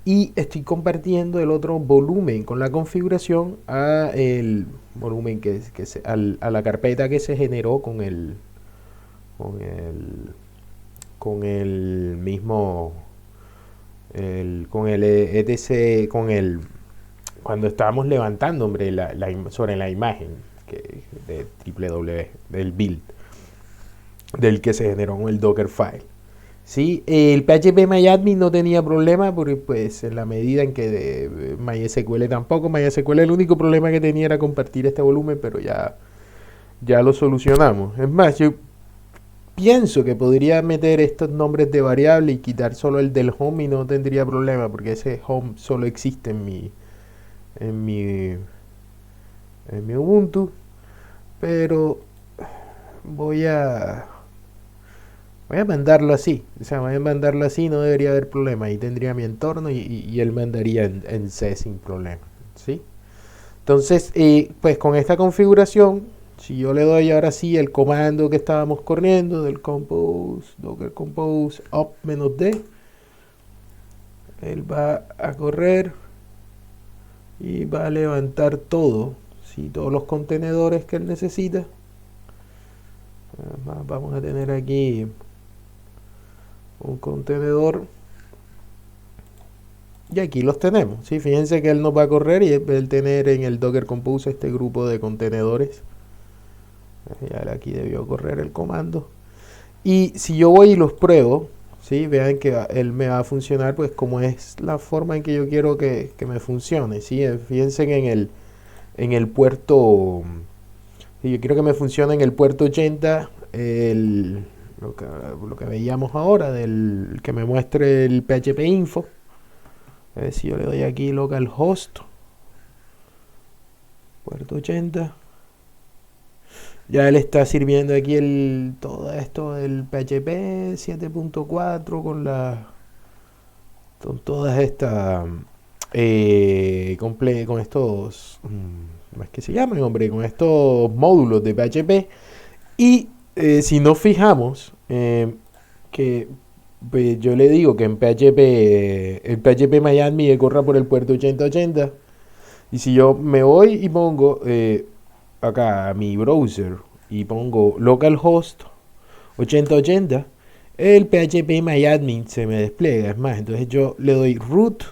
Y estoy compartiendo el otro volumen con la configuración a el volumen a la carpeta que se generó con el mismo con el etc cuando estábamos levantando, hombre, sobre la imagen de www del build del que se generó con el Dockerfile. Sí, el PHP no tenía problema porque pues en la medida en que de MySQL tampoco. MySQL el único problema que tenía era compartir este volumen, pero ya lo solucionamos. Es más, yo pienso que podría meter estos nombres de variable y quitar solo el del home y no tendría problema porque ese home solo existe en mi Ubuntu. Pero voy a mandarlo así. O sea, voy a mandarlo así, no debería haber problema. Ahí tendría mi entorno y él mandaría en C sin problema. ¿Sí? Entonces, pues con esta configuración, si yo le doy ahora sí el comando que estábamos corriendo del compose, docker compose up-d, él va a correr y va a levantar todo, ¿sí? Todos los contenedores que él necesita. Además, vamos a tener aquí un contenedor y aquí los tenemos. ¿Sí? Fíjense que él nos va a correr y él tener en el docker compose este grupo de contenedores. Ya aquí debió correr el comando. Y si yo voy y los pruebo, ¿sí? Vean que él me va a funcionar pues como es la forma en que yo quiero que me funcione. ¿Sí? Fíjense que en el puerto, yo quiero que me funcione en el puerto 80 lo que veíamos ahora, del que me muestre el PHP info. Si yo le doy aquí localhost puerto 80, ya él está sirviendo aquí todo esto del PHP 7.4 con todas estas con estos ¿cómo es que se llaman, hombre? Con estos módulos de PHP. Y si nos fijamos, que pues, yo le digo que en PHP, el PHP Miami que corra por el puerto 8080. Y si yo me voy y pongo acá a mi browser y pongo localhost 8080, el PHP MyAdmin se me despliega. Es más, entonces yo le doy root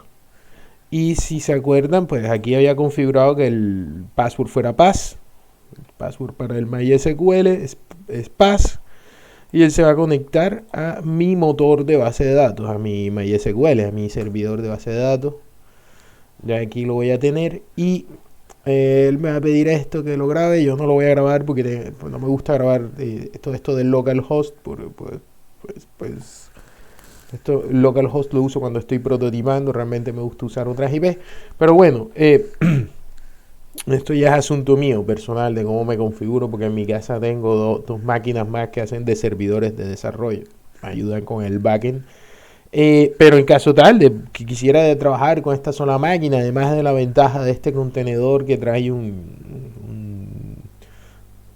y si se acuerdan, pues aquí había configurado que el password fuera pass. El password para el MySQL es pass y él se va a conectar a mi motor de base de datos, a mi MySQL, a mi servidor de base de datos. Ya aquí lo voy a tener y él me va a pedir esto que lo grabe. Yo no lo voy a grabar porque pues, no me gusta grabar todo esto del localhost. Pues esto localhost lo uso cuando estoy prototipando. Realmente me gusta usar otras IP. Pero bueno, esto ya es asunto mío personal de cómo me configuro, porque en mi casa tengo dos máquinas más que hacen de servidores de desarrollo. Me ayudan con el backend. Pero en caso tal de que quisiera de trabajar con esta sola máquina, además de la ventaja de este contenedor que trae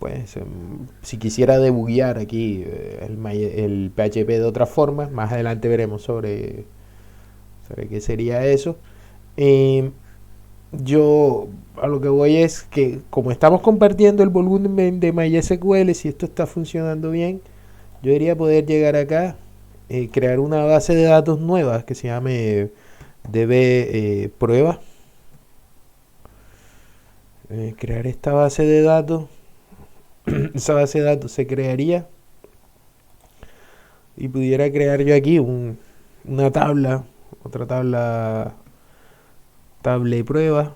pues si quisiera debuguear aquí el PHP de otra forma, más adelante veremos sobre qué sería eso. Eh, yo a lo que voy es que como estamos compartiendo el volumen de MySQL, si esto está funcionando bien, yo debería poder llegar acá, crear una base de datos nueva que se llame DB prueba. Crear esta base de datos. Esa base de datos se crearía y pudiera crear yo aquí una tabla, otra tabla de prueba.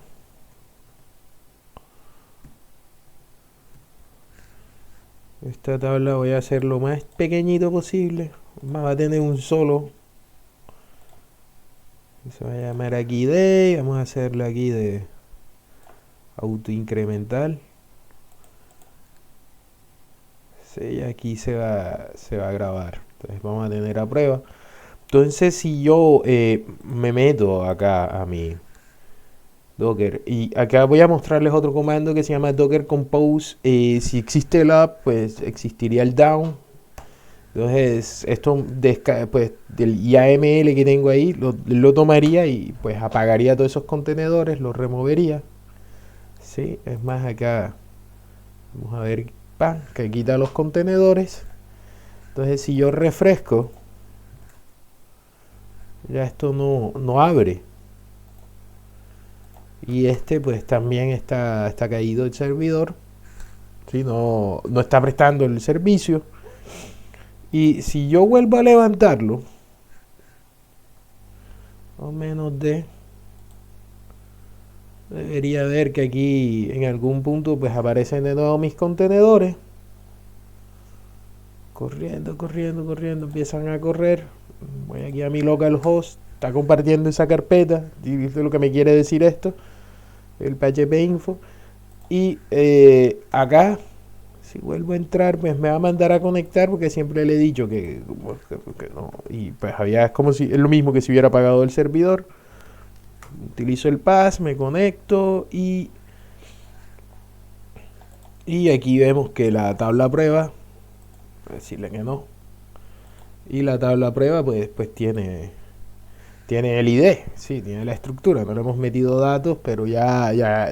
Esta tabla voy a hacer lo más pequeñito posible. Va a tener un solo. Se va a llamar aquí day. Vamos a hacerle aquí de auto incremental. Sí, aquí se va a grabar. Entonces vamos a tener a prueba. Entonces si yo me meto acá a mi Docker y acá voy a mostrarles otro comando que se llama Docker Compose. Si existe el up, pues existiría el down. Entonces esto pues del YAML que tengo ahí lo tomaría y pues apagaría todos esos contenedores, los removería. Sí, es más acá vamos a ver que quita los contenedores. Entonces si yo refresco, ya esto no abre. Y este pues también está caído el servidor. ¿Sí? No está prestando el servicio. Y si yo vuelvo a levantarlo, o menos de, debería ver que aquí en algún punto pues aparecen de nuevo mis contenedores. Corriendo, empiezan a correr. Voy aquí a mi localhost, está compartiendo esa carpeta. Y esto es lo que me quiere decir esto, el PHP info. Y acá, si vuelvo a entrar, pues me va a mandar a conectar porque siempre le he dicho que no. Y pues es como si es lo mismo que si hubiera apagado el servidor. Utilizo el pass, me conecto y aquí vemos que la tabla prueba, voy a decirle que no, y la tabla prueba pues tiene el ID, sí, tiene la estructura, no le hemos metido datos, pero ya,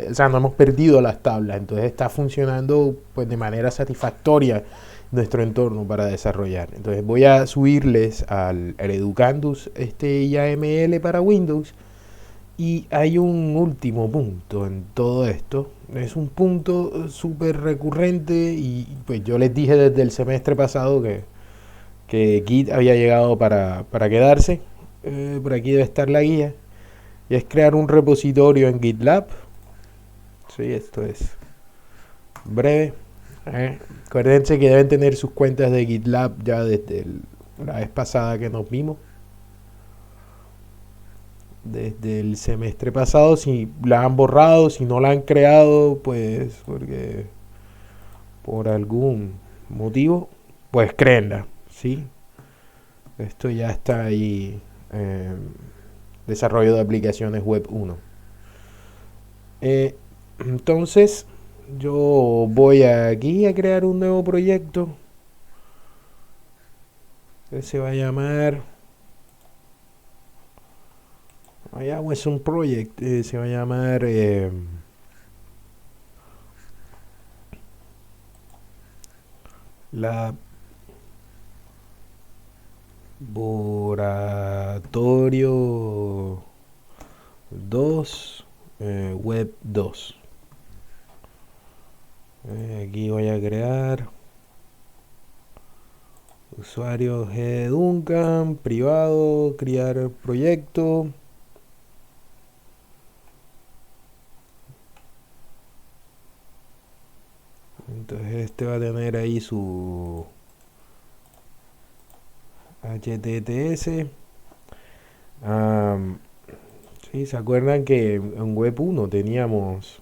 o sea, no hemos perdido las tablas, entonces está funcionando pues de manera satisfactoria nuestro entorno para desarrollar. Entonces voy a subirles al Educandus este YAML para Windows. Y hay un último punto en todo esto. Es un punto súper recurrente y pues yo les dije desde el semestre pasado que Git había llegado para quedarse. Por aquí debe estar la guía. Y es crear un repositorio en GitLab. Sí, esto es breve. Acuérdense que deben tener sus cuentas de GitLab ya desde la vez pasada que nos vimos. Desde el semestre pasado, si la han borrado, si no la han creado, pues porque por algún motivo, pues créenla, ¿sí? Esto ya está ahí, desarrollo de aplicaciones web 1. Entonces, yo voy aquí a crear un nuevo proyecto. Se va a llamar es un project, se va a llamar Laboratorio 2 Web 2. Aquí voy a crear usuario G Duncan, privado, crear proyecto. Entonces este va a tener ahí su HTTPS. Sí, ¿se acuerdan que en Web 1 teníamos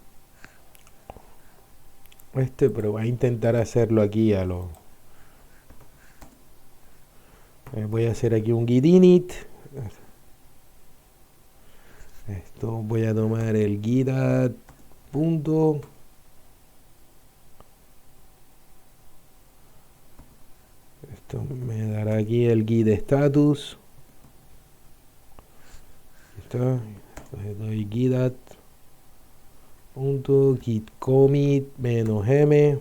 pero voy a intentar hacerlo aquí a lo... voy a hacer aquí un git init. Esto voy a tomar el git add punto. Esto me dará aquí el git status. Listo. Entonces doy git add punto git commit menos m.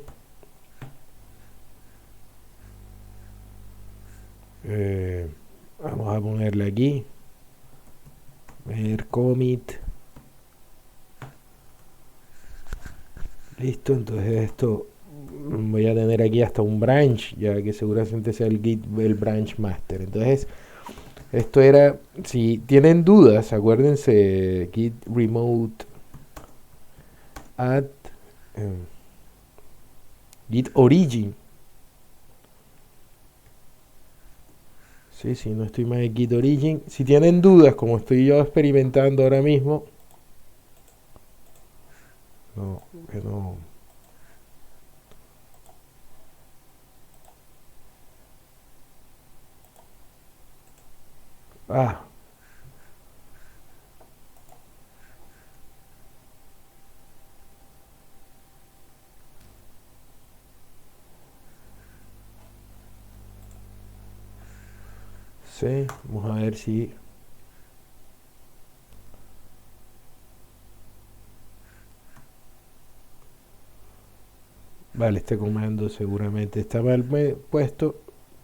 Vamos a ponerle aquí ver commit. Listo, entonces esto voy a tener aquí hasta un branch, ya que seguramente sea el git, el branch master. Entonces esto era, si tienen dudas, acuérdense git remote add git origin. Sí, sí, no estoy más en git origin. Si tienen dudas, como estoy yo experimentando ahora mismo, no, que no. Ah, sí, vamos a ver si... Vale, este comando seguramente está mal puesto.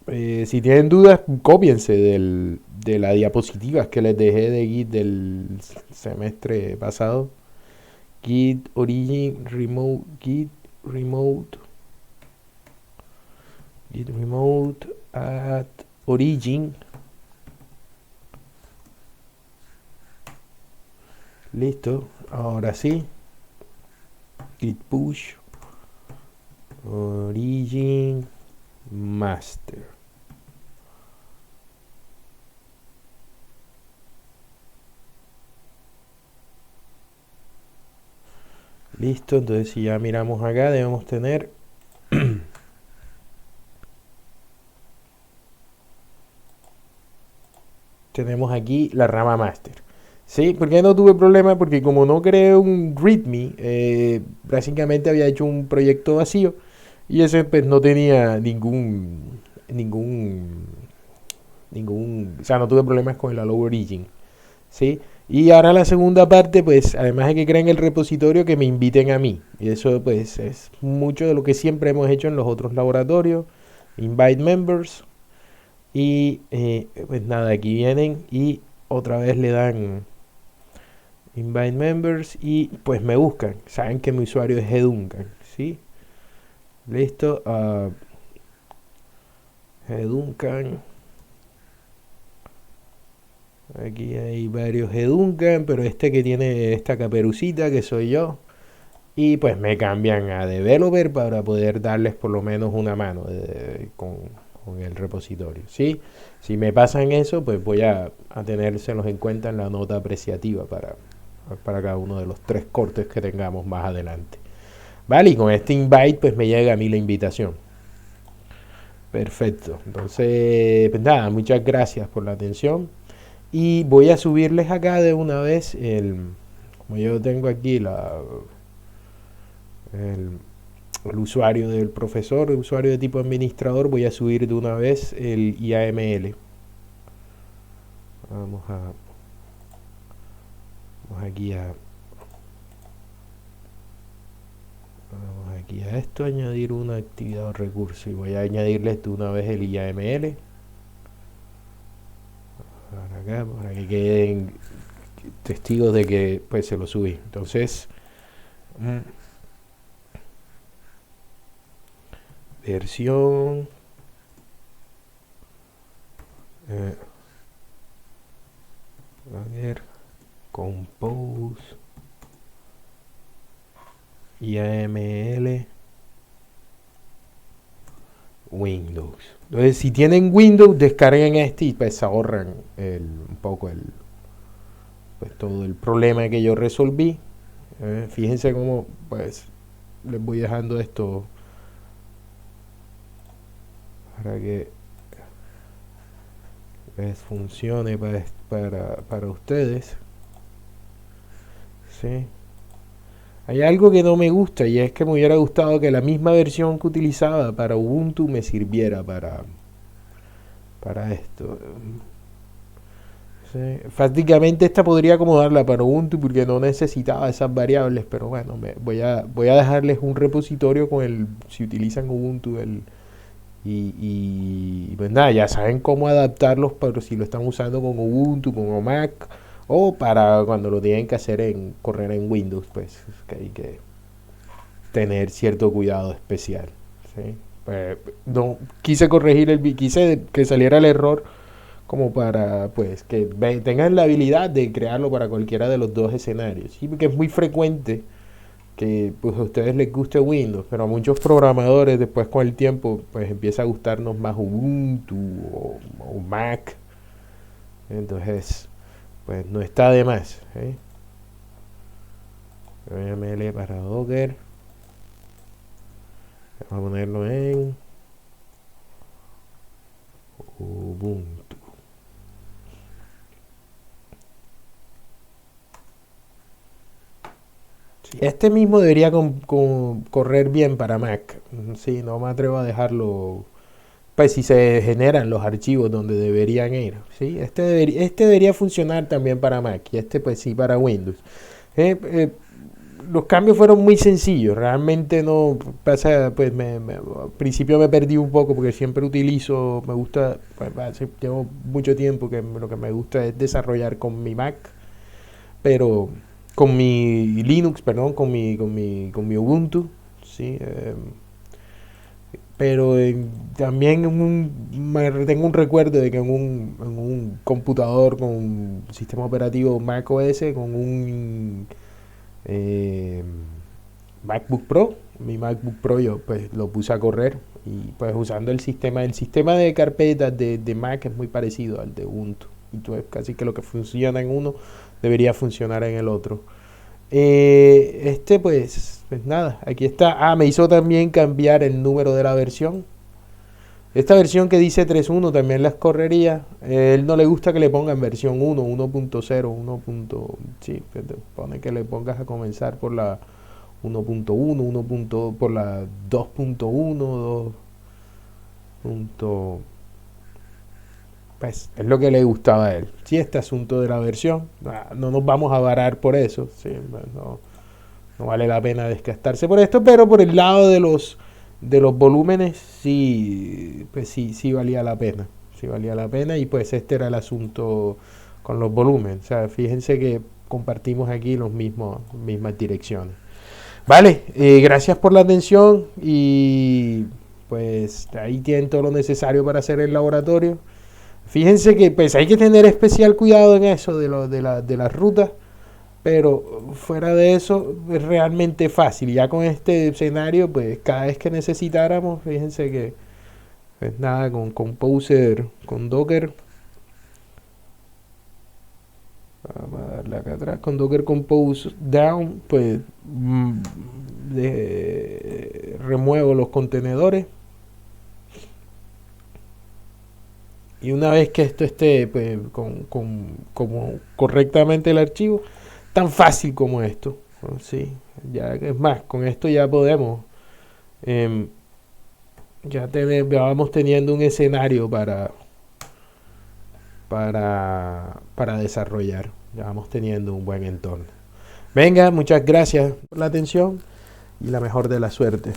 Si tienen dudas, cópiense de las diapositivas que les dejé de Git del semestre pasado. Git origin remote git remote at origin. Listo, ahora sí. Git push origin master. Listo, entonces si ya miramos acá debemos tener tenemos aquí la rama master. Sí, porque no tuve problema porque como no creé un readme, básicamente había hecho un proyecto vacío y ese pues no tenía o sea, no tuve problemas con el Allow Origin, ¿sí? Y ahora la segunda parte, pues, además de que creen el repositorio, que me inviten a mí. Y eso, pues, es mucho de lo que siempre hemos hecho en los otros laboratorios. Invite members. Y, pues nada, aquí vienen y otra vez le dan invite members y pues me buscan. Saben que mi usuario es Eduncan, ¿sí? Listo. Eduncan. Aquí hay varios Eduncan, pero este que tiene esta caperucita que soy yo. Y pues me cambian a developer para poder darles por lo menos una mano con el repositorio, ¿sí? Si me pasan eso, pues voy a tenérselos en cuenta en la nota apreciativa para cada uno de los 3 cortes que tengamos más adelante. Vale, y con este invite pues me llega a mí la invitación. Perfecto. Entonces, pues nada, muchas gracias por la atención. Y voy a subirles acá de una vez como yo tengo aquí el el usuario del profesor, el usuario de tipo administrador, voy a subir de una vez el IAML. Vamos aquí a esto, añadir una actividad o recurso, y voy a añadirles de una vez el IAML para acá, para que queden testigos de que pues se lo subí. Entonces, versión a ver, compose IAML Windows. Entonces, si tienen Windows, descarguen este y pues ahorran un poco pues todo el problema que yo resolví. Fíjense cómo pues les voy dejando esto para que les funcione para ustedes. ¿Sí? Hay algo que no me gusta, y es que me hubiera gustado que la misma versión que utilizaba para Ubuntu me sirviera para esto. Sí. Prácticamente esta podría acomodarla para Ubuntu porque no necesitaba esas variables, pero bueno, voy a dejarles un repositorio si utilizan Ubuntu y pues nada, ya saben cómo adaptarlos para si lo están usando con Ubuntu, con Mac, o para cuando lo tienen que hacer correr en Windows, pues que hay que tener cierto cuidado especial. ¿Sí? Pues, no quise quise que saliera el error como para pues que tengan la habilidad de crearlo para cualquiera de los dos escenarios. ¿Sí? Porque es muy frecuente que pues a ustedes les guste Windows, pero a muchos programadores después con el tiempo pues empieza a gustarnos más Ubuntu o Mac. Entonces pues no está de más. YAML para Docker. Vamos a ponerlo en Ubuntu. Sí, este mismo debería correr bien para Mac. Sí, no me atrevo a dejarlo. Pues si se generan los archivos donde deberían ir. ¿Sí? Este debería funcionar también para Mac. Y este pues sí para Windows. Los cambios fueron muy sencillos. Realmente no pasa, pues al principio me perdí un poco porque siempre utilizo, me gusta, pues, llevo mucho tiempo que lo que me gusta es desarrollar con mi Mac, pero con mi Linux, perdón, con mi Ubuntu, sí. Pero también tengo un recuerdo de que en un computador con un sistema operativo Mac OS, con un eh, MacBook Pro, mi MacBook Pro yo pues lo puse a correr y pues usando el sistema de carpetas de Mac es muy parecido al de Ubuntu. Entonces casi que lo que funciona en uno debería funcionar en el otro. Pues nada, aquí está. Me hizo también cambiar el número de la versión. Esta versión que dice 3.1 también las correría. Él no le gusta que le pongan versión 1, 1.0, 1. Sí, pone que le pongas a comenzar por la 1.1, por la 2.1, 2. Pues es lo que le gustaba a él. Sí, este asunto de la versión, no nos vamos a varar por eso. Sí, no vale la pena desgastarse por esto, pero por el lado de los volúmenes sí, pues sí valía la pena. Sí valía la pena y pues este era el asunto con los volúmenes. O sea, fíjense que compartimos aquí mismas direcciones. Vale, gracias por la atención y pues ahí tienen todo lo necesario para hacer el laboratorio. Fíjense que pues hay que tener especial cuidado en eso de las rutas, pero fuera de eso es realmente fácil. Ya con este escenario, pues cada vez que necesitáramos, fíjense que pues nada, con Composer, con Docker, vamos a darle acá atrás, con Docker Compose Down, pues remuevo los contenedores. Y una vez que esto esté pues, como correctamente el archivo, tan fácil como esto, ¿no? Sí, ya es más, con esto ya podemos em, ya vamos teniendo un escenario para desarrollar. Ya vamos teniendo un buen entorno. Venga, muchas gracias por la atención y la mejor de la suerte.